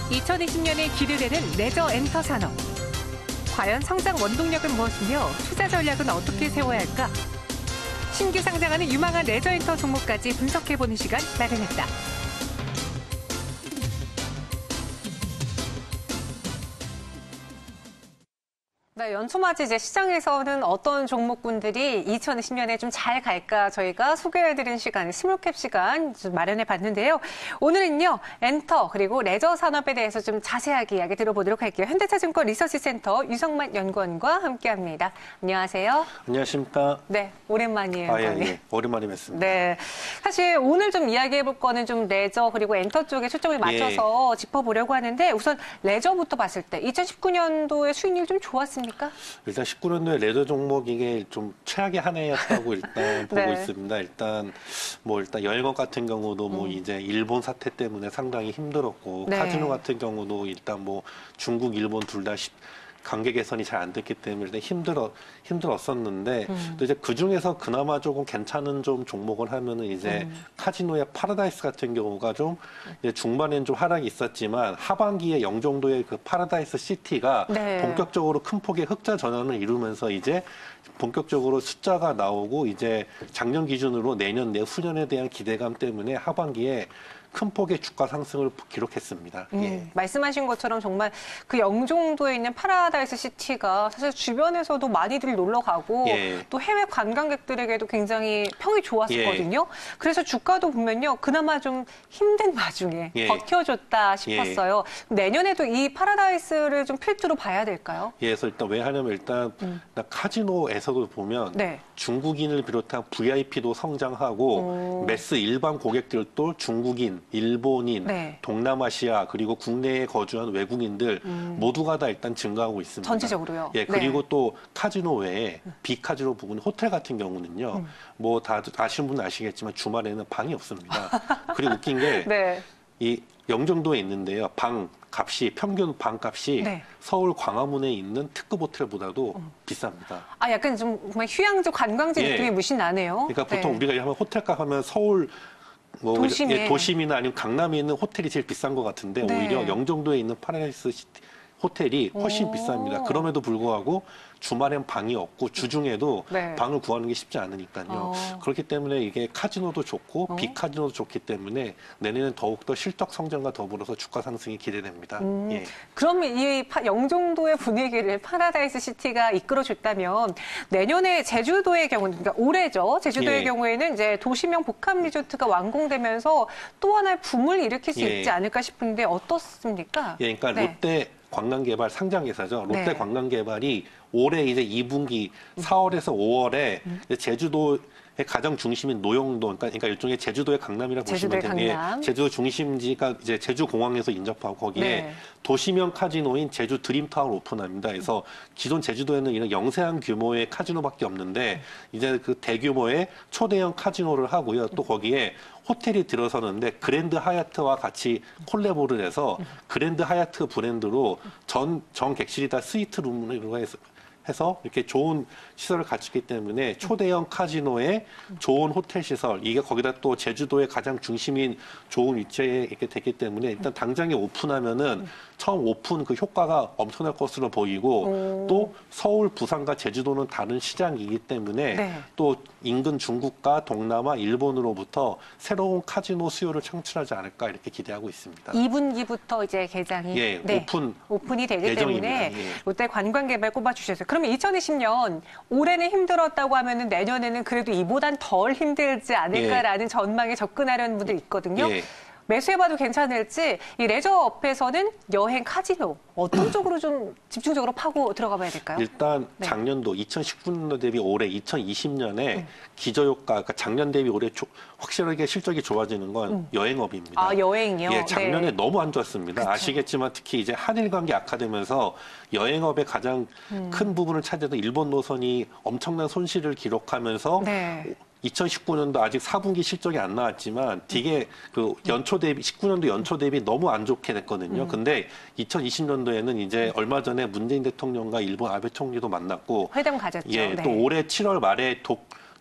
2020년에 기대되는 레저 엔터 산업. 과연 성장 원동력은 무엇이며 투자 전략은 어떻게 세워야 할까? 신규 상장하는 유망한 레저 엔터 종목까지 분석해보는 시간 마련했다. 네, 연초맞이 이제 시장에서는 어떤 종목군들이 2020년에 좀 잘 갈까 저희가 소개해드린 시간, 스몰캡 시간 좀 마련해봤는데요. 오늘은요, 엔터 그리고 레저 산업에 대해서 좀 자세하게 이야기 들어보도록 할게요. 현대차증권 리서치센터 유성만 연구원과 함께합니다. 안녕하세요. 안녕하십니까. 네, 오랜만이에요. 예. 오랜만에 뵙습니다. 네, 사실 오늘 좀 이야기해볼 거는 좀 레저 그리고 엔터 쪽에 초점을 맞춰서 짚어보려고 하는데 우선 레저부터 봤을 때 2019년도에 수익률 좀 좋았습니까? 일단 19년도에 레저 종목 이게 좀 최악의 한 해였다고 일단 보고 네. 있습니다. 일단 여행업 같은 경우도 이제 일본 사태 때문에 상당히 힘들었고 네. 카지노 같은 경우도 일단 중국, 일본 둘 다 관계 개선이 잘 안 됐기 때문에 일단 힘들었었는데 또 이제 그 중에서 그나마 조금 괜찮은 좀 종목을 하면은 이제 카지노의 파라다이스 같은 경우가 좀 이제 중반에는 좀 하락이 있었지만 하반기에 영종도의 그 파라다이스 시티가 네. 본격적으로 큰 폭의 흑자 전환을 이루면서 이제 본격적으로 숫자가 나오고 이제 작년 기준으로 내년 내후년에 대한 기대감 때문에 하반기에 큰 폭의 주가 상승을 기록했습니다. 예. 말씀하신 것처럼 정말 그 영종도에 있는 파라다이스 시티가 사실 주변에서도 많이들 놀러 가고 예. 또 해외 관광객들에게도 굉장히 평이 좋았었거든요. 그래서 주가도 보면요. 그나마 좀 힘든 와중에 예. 버텨줬다 싶었어요. 내년에도 이 파라다이스를 좀 필두로 봐야 될까요? 예, 그래서 일단 왜 하냐면 일단 카지노에서도 보면 네. 중국인을 비롯한 VIP도 성장하고 매스 일반 고객들도 중국인, 일본인, 네. 동남아시아 그리고 국내에 거주한 외국인들 모두가 다 일단 증가하고 있습니다. 전체적으로요? 예, 그리고 네. 또 카지노 외에 비카지노 부분 호텔 같은 경우는요. 다 아시는 분은 아시겠지만 주말에는 방이 없습니다. 그리고 웃긴 게 네. 이 영종도에 있는데요. 평균 방값이 네. 서울 광화문에 있는 특급 호텔보다도 비쌉니다. 아, 약간 좀 정말 휴양지 관광지 예. 느낌이 물씬 나네요. 그러니까 보통 네. 우리가 하면 호텔값 하면 서울 도심에. 도심이나 아니면 강남에 있는 호텔이 제일 비싼 것 같은데 네. 오히려 영종도에 있는 파라다이스 시티 호텔이 훨씬 오. 비쌉니다. 그럼에도 불구하고 주말엔 방이 없고 주중에도 네. 방을 구하는 게 쉽지 않으니까요. 그렇기 때문에 이게 카지노도 좋고 비카지노도 좋기 때문에 내년엔 더욱더 실적 성장과 더불어서 주가 상승이 기대됩니다. 예. 그러면 이 영종도의 분위기를 파라다이스 시티가 이끌어줬다면 내년에 제주도의 경우는, 그러니까 올해죠. 제주도의 예. 경우에는 이제 도시명 복합 리조트가 완공되면서 또 하나의 붐을 일으킬 수 예. 있지 않을까 싶은데 어떻습니까? 예, 그러니까 네. 롯데 관광개발 상장회사죠. 롯데 네. 관광개발이 올해 이제 2분기 4월에서 5월에 제주도의 가장 중심인 노영도, 그러니까 일종의 제주도의 강남이라고 보시면 제주도의 되는데 강남. 제주도 중심지가 이제 제주공항에서 인접하고 거기에 네. 도시명 카지노인 제주 드림타워를 오픈합니다. 그래서 기존 제주도에는 이런 영세한 규모의 카지노밖에 없는데 이제 그 대규모의 초대형 카지노를 하고요. 또 거기에 호텔이 들어서는데 그랜드 하얏트와 같이 콜라보를 해서 그랜드 하얏트 브랜드로 전 객실이 다 스위트 룸으로 해서 이렇게 좋은 시설을 갖추기 때문에 초대형 카지노에 좋은 호텔 시설, 이게 거기다 또 제주도의 가장 중심인 좋은 위치에 이렇게 됐기 때문에 일단 당장에 오픈하면은 처음 오픈 그 효과가 엄청날 것으로 보이고 또 서울, 부산과 제주도는 다른 시장이기 때문에 네. 또 인근 중국과 동남아, 일본으로부터 새로운 카지노 수요를 창출하지 않을까 이렇게 기대하고 있습니다. 2분기부터 이제 개장이 예, 오픈이 되기 예정입니다. 때문에 예. 롯데 관광개발 꼽아주셨어요. 그러면 2020년 올해는 힘들었다고 하면은 내년에는 그래도 이보단 덜 힘들지 않을까라는 전망에 접근하려는 분들 있거든요. 예. 매수해봐도 괜찮을지 이 레저 업에서는 여행, 카지노 어떤 쪽으로 좀 집중적으로 파고 들어가 봐야 될까요? 일단 네. 작년도 2019년도 대비 올해 2020년에 기저효과, 그러니까 작년 대비 올해 확실하게 실적이 좋아지는 건 여행업입니다. 아, 여행이요? 예, 작년에 네. 너무 안 좋았습니다. 그쵸. 아시겠지만 특히 이제 한일 관계 악화되면서 여행업의 가장 큰 부분을 차지하던 일본 노선이 엄청난 손실을 기록하면서 네. 2019년도 아직 4분기 실적이 안 나왔지만 되게 그 연초 대비 19년도 연초 대비 너무 안 좋게 됐거든요. 근데 2020년도에는 이제 얼마 전에 문재인 대통령과 일본 아베 총리도 만났고 회담 가졌죠. 예, 네. 또 올해 7월 말에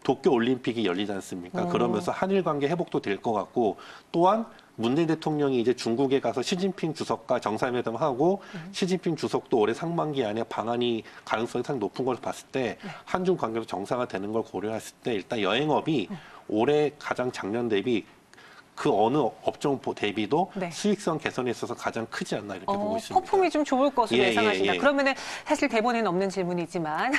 도쿄 올림픽이 열리지 않습니까? 그러면서 한일 관계 회복도 될 것 같고 또한 문재인 대통령이 이제 중국에 가서 시진핑 주석과 정상회담하고 시진핑 주석도 올해 상반기 안에 방한이 가능성이 상당히 높은 걸 봤을 때 한중 관계도 정상화되는 걸 고려했을 때 일단 여행업이 올해 가장 작년 대비 그 어느 업종 대비도 네. 수익성 개선에 있어서 가장 크지 않나 이렇게 보고 있습니다. 폭풍이 좀 좋을 것으로 예상하신다. 그러면은 사실 대본에는 없는 질문이지만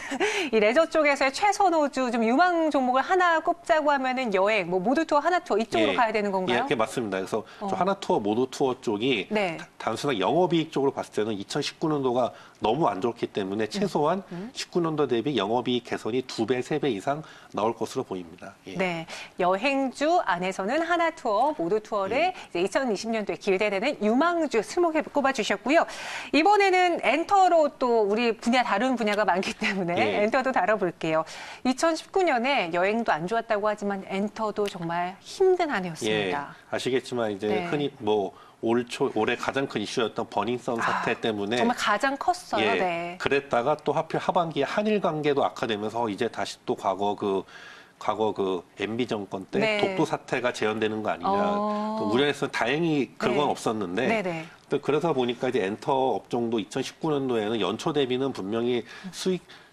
이 레저 쪽에서의 최선호주 좀 유망 종목을 하나 꼽자고 하면은 여행, 뭐 모두 투어, 하나 투어 이쪽으로 가야 되는 건가요? 예, 맞습니다. 그래서 좀 하나 투어, 모두 투어 쪽이 네. 단순하게 영업이익 쪽으로 봤을 때는 2019년도가 너무 안 좋기 때문에 최소한 19년도 대비 영업이익 개선이 2배, 3배 이상 나올 것으로 보입니다. 예. 네, 여행주 안에서는 하나 투어, 모두 투어를 이제 2020년도에 기대되는 유망주 스목에 꼽아주셨고요. 이번에는 엔터로 또 우리 분야 다른 분야가 많기 때문에 엔터도 다뤄볼게요. 2019년에 여행도 안 좋았다고 하지만 엔터도 정말 힘든 한 해였습니다. 예, 아시겠지만 이제 흔히 뭐 올해 가장 큰 이슈였던 버닝썬 사태 때문에 정말 가장 컸어요. 예, 네. 그랬다가 또 하필 하반기에 한일 관계도 악화되면서 이제 다시 또 과거 그 MB 정권 때 독도 사태가 재현되는 거 아니냐. 또 우려해서 다행히 그런 건 없었는데 또 그래서 보니까 이제 엔터 업종도 2019년도에는 연초 대비는 분명히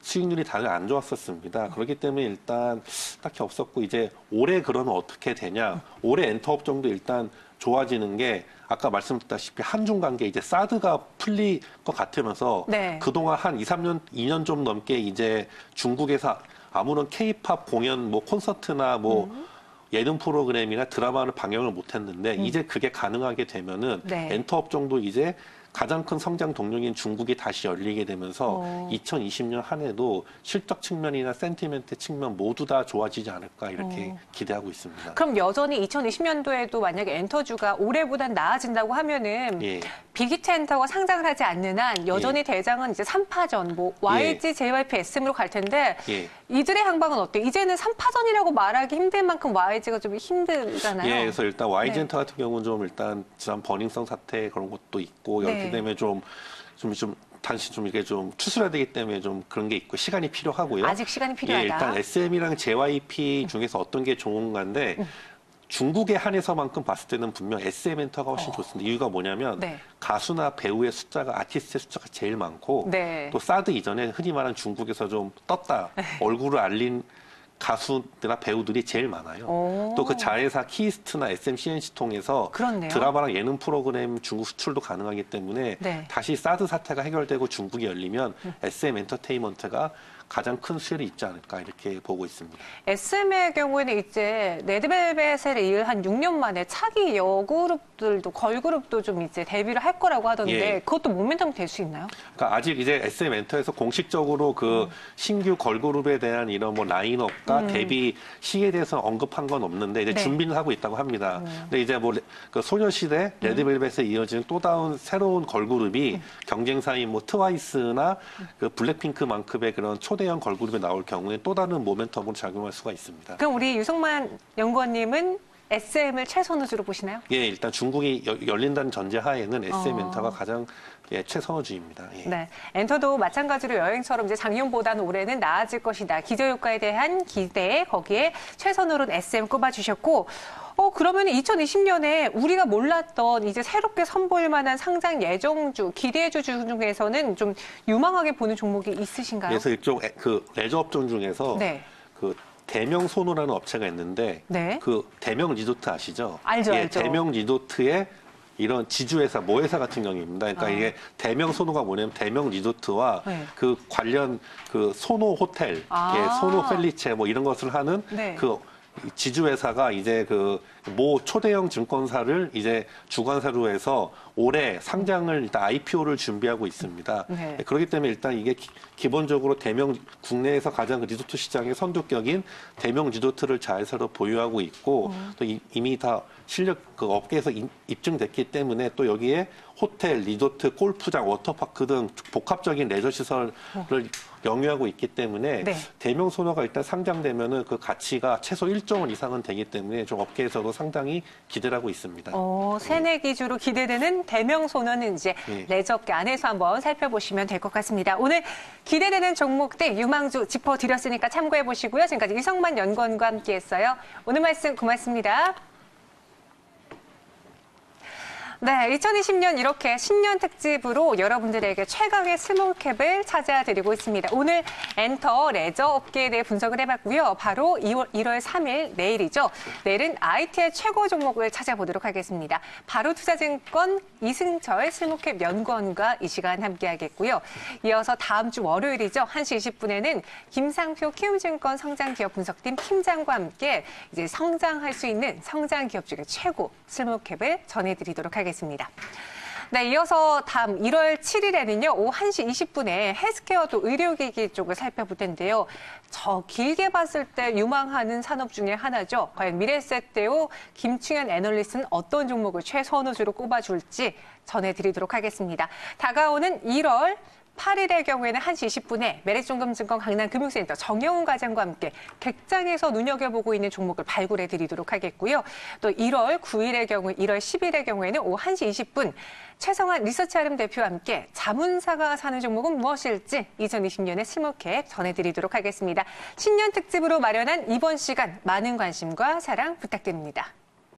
수익률이 다들 안 좋았었습니다. 그렇기 때문에 일단 딱히 없었고 이제 올해 그러면 어떻게 되냐. 올해 엔터 업종도 일단 좋아지는 게 아까 말씀드렸다시피 한중 관계 이제 사드가 풀릴 것 같으면서 그동안 한 2년 좀 넘게 이제 중국에서 아무런 K-팝 공연 뭐 콘서트나 뭐 예능 프로그램이나 드라마를 방영을 못 했는데 이제 그게 가능하게 되면은 엔터 업종도 이제 가장 큰 성장 동력인 중국이 다시 열리게 되면서 2020년 한 해도 실적 측면이나 센티멘트 측면 모두 다 좋아지지 않을까 이렇게 기대하고 있습니다. 그럼 여전히 2020년도에도 만약에 엔터주가 올해보단 나아진다고 하면은 빅히트 엔터가 상장을 하지 않는 한 여전히 대장은 이제 3파전, 뭐 YG, JYP, SM으로 갈 텐데 이들의 향방은 어때요? 이제는 3파전이라고 말하기 힘든 만큼 YG가 좀 힘들잖아요. 예, 그래서 일단 YG 엔터 같은 경우는 좀 일단 지난 버닝썬 사태 그런 것도 있고 이렇게 되면 단시 좀 이게 좀 추스려야 되기 때문에 좀 그런 게 있고 시간이 필요하고요. 아직 시간이 필요하다. 예, 일단 SM이랑 JYP 중에서 어떤 게 좋은가인데 중국에 한해서만큼 봤을 때는 분명 SM 엔터가 훨씬 좋습니다. 이유가 뭐냐면 가수나 배우의 숫자가 아티스트의 숫자가 제일 많고 또 사드 이전에 흔히 말하는 중국에서 좀 떴다 얼굴을 알린 가수들이나 배우들이 제일 많아요. 또 그 자회사 키이스트나 SMCNC 통해서 드라마랑 예능 프로그램 중국 수출도 가능하기 때문에 다시 사드 사태가 해결되고 중국이 열리면 SM 엔터테인먼트가 가장 큰 수혜를 입지 않을까 이렇게 보고 있습니다. SM의 경우에는 이제 레드벨벳에 이을 한 6년 만에 차기 여그룹들도 걸그룹도 좀 이제 데뷔를 할 거라고 하던데 그것도 모멘텀이 될 수 있나요? 그러니까 아직 이제 SM 엔터에서 공식적으로 그 신규 걸그룹에 대한 이런 뭐 라인업과 데뷔 시기에 대해서 언급한 건 없는데 이제 준비는 하고 있다고 합니다. 근데 이제 뭐 그 소녀시대 레드벨벳에 이어지는 또 다른 새로운 걸그룹이 경쟁사인 뭐 트와이스나 그 블랙핑크만큼의 그런 초대형 걸그룹에 나올 경우에 또 다른 모멘텀으로 작용할 수가 있습니다. 그럼 우리 유성만 연구원님은 SM을 최선호주로 보시나요? 예, 일단 중국이 열린다는 전제 하에는 SM 엔터가 가장 최선호주입니다. 네, 엔터도 마찬가지로 여행처럼 이제 작년보다는 올해는 나아질 것이다. 기저효과에 대한 기대 거기에 최선으로는 SM 꼽아주셨고 그러면 2020년에 우리가 몰랐던 이제 새롭게 선보일 만한 상장 예정주, 기대주 중에서는 좀 유망하게 보는 종목이 있으신가요? 그래서 이쪽 그 레저 업종 중에서 그 대명 소노라는 업체가 있는데 그 대명 리조트 아시죠? 알죠. 대명 리조트의 이런 지주회사, 모회사 같은 경우입니다. 그러니까 이게 대명 소노가 뭐냐면 대명 리조트와 그 관련 그 소노 호텔, 소노 펠리체 뭐 이런 것을 하는 그 지주회사가 이제 그 모 초대형 증권사를 이제 주관사로 해서 올해 상장을 일단 IPO를 준비하고 있습니다. 그렇기 때문에 일단 이게 기본적으로 국내에서 가장 리조트 시장의 선두격인 대명 리조트를 자회사로 보유하고 있고 또 이미 다 실력 그 업계에서 입증됐기 때문에 또 여기에 호텔, 리조트, 골프장, 워터파크 등 복합적인 레저 시설을 영유하고 있기 때문에 대명 소노가 일단 상장되면은 그 가치가 최소 1조 원 이상은 되기 때문에 좀 업계에서도 상당히 기대를 하고 있습니다. 새내기주로 기대되는 대명 소노는 이제 레저업계 안에서 한번 살펴보시면 될 것 같습니다. 오늘 기대되는 종목들 유망주 짚어드렸으니까 참고해 보시고요. 지금까지 이성만 연구원과 함께했어요. 오늘 말씀 고맙습니다. 네, 2020년 이렇게 신년 특집으로 여러분들에게 최강의 스몰캡을 찾아드리고 있습니다. 오늘 엔터 레저 업계에 대해 분석을 해봤고요. 바로 1월 3일 내일이죠. 내일은 IT의 최고 종목을 찾아보도록 하겠습니다. 바로투자증권 이승철 스몰캡 연구원과 이 시간 함께하겠고요. 이어서 다음 주 월요일이죠. 1시 20분에는 김상표 키움증권 성장기업 분석팀 팀장과 함께 이제 성장할 수 있는 성장기업 중에 최고 스몰캡을 전해드리도록 하겠습니다. 네, 이어서 다음 1월 7일에는요, 오후 1시 20분에 헬스케어 또 의료기기 쪽을 살펴볼 텐데요. 저 길게 봤을 때 유망하는 산업 중에 하나죠. 과연 미래에셋대우 김충현 애널리스트는 어떤 종목을 최선호주로 꼽아줄지 전해드리도록 하겠습니다. 다가오는 1월 8일의 경우에는 1시 20분에 메리츠증권 강남금융센터 정영훈 과장과 함께 객장에서 눈여겨보고 있는 종목을 발굴해드리도록 하겠고요. 또 1월 9일의 경우, 1월 10일의 경우에는 오후 1시 20분 최성환 리서치아름 대표와 함께 자문사가 사는 종목은 무엇일지 2020년의 스몰캡 전해드리도록 하겠습니다. 신년 특집으로 마련한 이번 시간 많은 관심과 사랑 부탁드립니다.